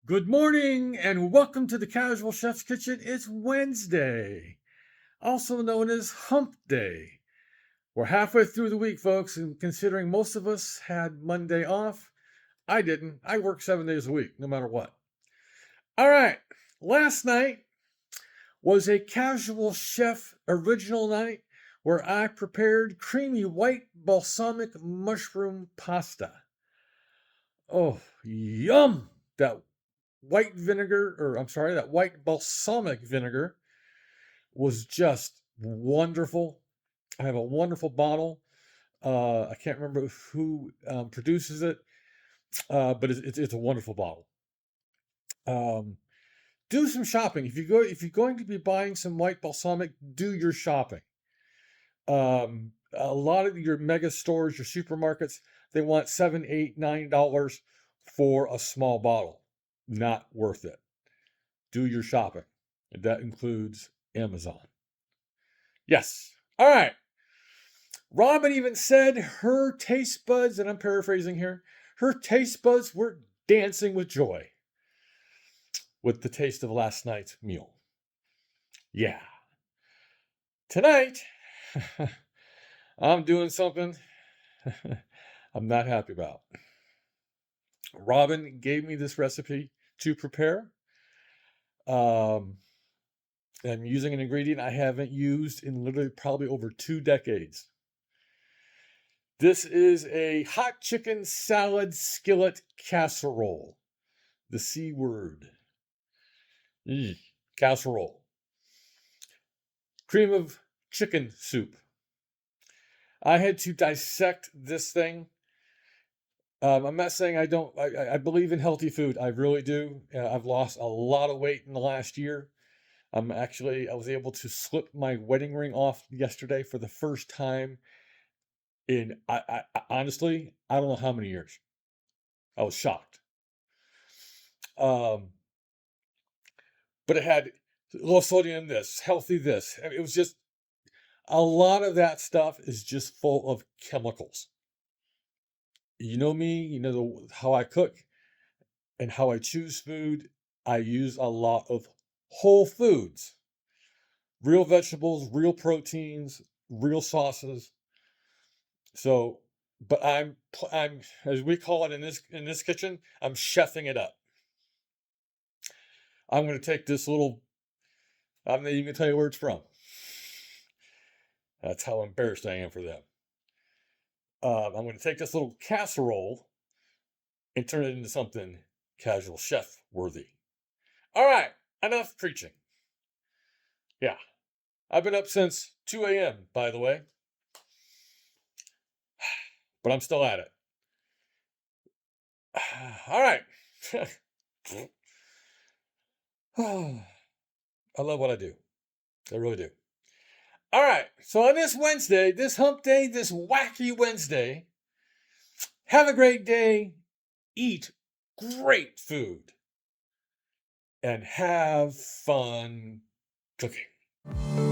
Good morning and welcome to the Casual Chef's Kitchen. It's Wednesday, also known as Hump Day. We're halfway through the week, folks, and considering most of us had Monday off, I didn't. I work 7 days a week, no matter what. All right, last night was a Casual Chef original night where I prepared creamy white balsamic mushroom pasta. Oh, yum! That white balsamic vinegar was just wonderful. I have a wonderful bottle. I can't remember who produces it, but it's a wonderful bottle. Um, do some shopping if you're going to be buying some white balsamic. Do your shopping. A lot of your mega stores, your supermarkets, they want $7, $8, $9 for a small bottle. Not worth it. Do your shopping. And that includes Amazon. Yes. All right. Robin even said her taste buds, and I'm paraphrasing here, her taste buds were dancing with joy with the taste of last night's meal. Yeah. Tonight, I'm doing something I'm not happy about. Robin gave me this recipe to prepare. Um, I'm using an ingredient I haven't used in literally probably over 2 decades. This is a hot chicken salad skillet casserole. The C word. Casserole. Cream of chicken soup. I had to dissect this thing. I'm not saying I don't. I believe in healthy food. I really do. I've lost a lot of weight in the last year. I was able to slip my wedding ring off yesterday for the first time in, honestly, I don't know how many years. I was shocked. Um, but it had low sodium this, healthy this. I mean, it was just a lot of that stuff is just full of chemicals. You know me, how I cook and how I choose food. I use a lot of whole foods, real vegetables, real proteins, real sauces. So, but I'm as we call it in this kitchen, I'm chefing it up. I'm going to take this little. I'm not even going to tell you where it's from. That's how embarrassed I am for them. I'm going to take this little casserole and turn it into something casual chef worthy. All right, enough preaching. Yeah, I've been up since 2 a.m., by the way, but I'm still at it. All right. I love what I do. I really do. All right, so on this Wednesday, this hump day, this wacky Wednesday, have a great day, eat great food, and have fun cooking.